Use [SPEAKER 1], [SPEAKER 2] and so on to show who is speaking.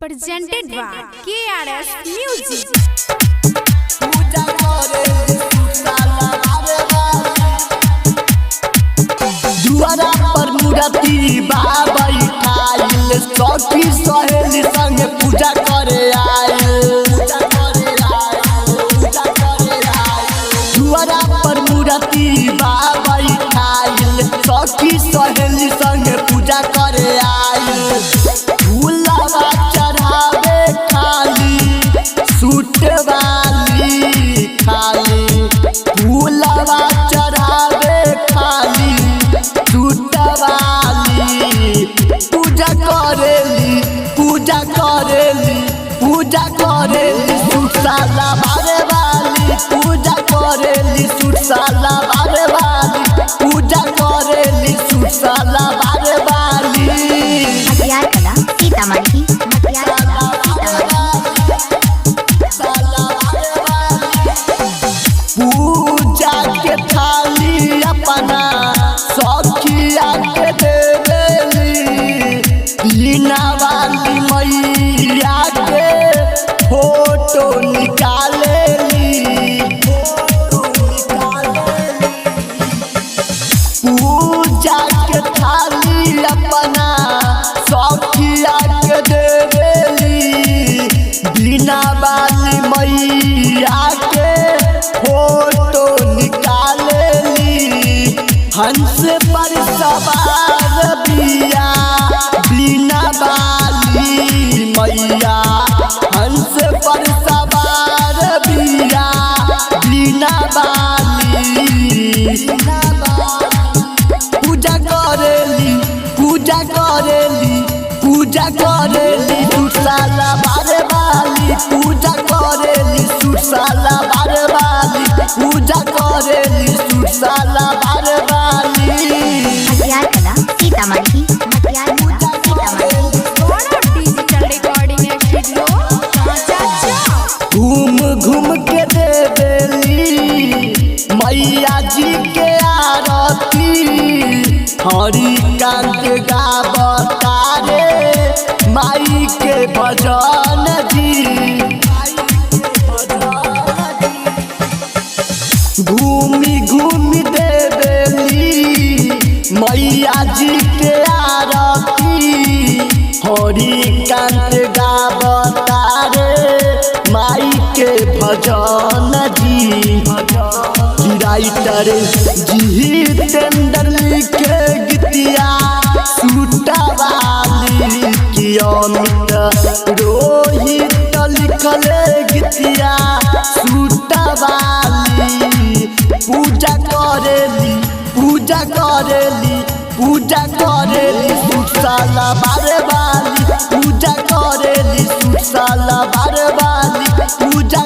[SPEAKER 1] presented by KRS Music.
[SPEAKER 2] दुआरा पर मूर्ति बाबा उठाइल सखी सहेली संग पूजा करे आइल। दुआरा पर मूर्ति बाबा उठाइल सखी सहेली संग पूजा करे आइल। फूलवा चढ़ावे खाली सूट वाली खाली फूलवा चढ़ावे खाली सूट वाली पूजा करेली सूट साला बारे वाली पूजा करेली सूट साला बारे वाली पूजा करेली सूट साला बारे वाली।
[SPEAKER 3] मटियार कला सीतामढ़ी
[SPEAKER 2] पूजा के थाली अपना सखिया के देवेली लीना वाली मैया के फोटो निकालेली। पूजा के थाली अपना सखिया के देवेली लीना वाली मैया के फोटो निकालेली। हंस पर सवार बिया बीना वाली मैया हंस पर सवार बिया बीना वाली पूजा करेली सूट साला बारे वाली पूजा करेली सूट साला बारे वाली पूजा करेली सूट साला बारे वाली।
[SPEAKER 3] मटियार कला सीतामढ़ी
[SPEAKER 1] Digital recording studio.
[SPEAKER 2] घूम घूम के देवेली मैया जी के आरती हरि कांत गावता रे माई के भजन जी। घूमी देवेली मैया जी के आरती हरि कांत गावता रे माई के भजन जी। राइटर जितेंद्र लिखे गीतिया सूटा वाली की अमित रोहित लिखले गीतिया सूटा वाली पूजा करेली सूट साला बारे वाली पूजा करेली सूट साला बारे वाली पूजा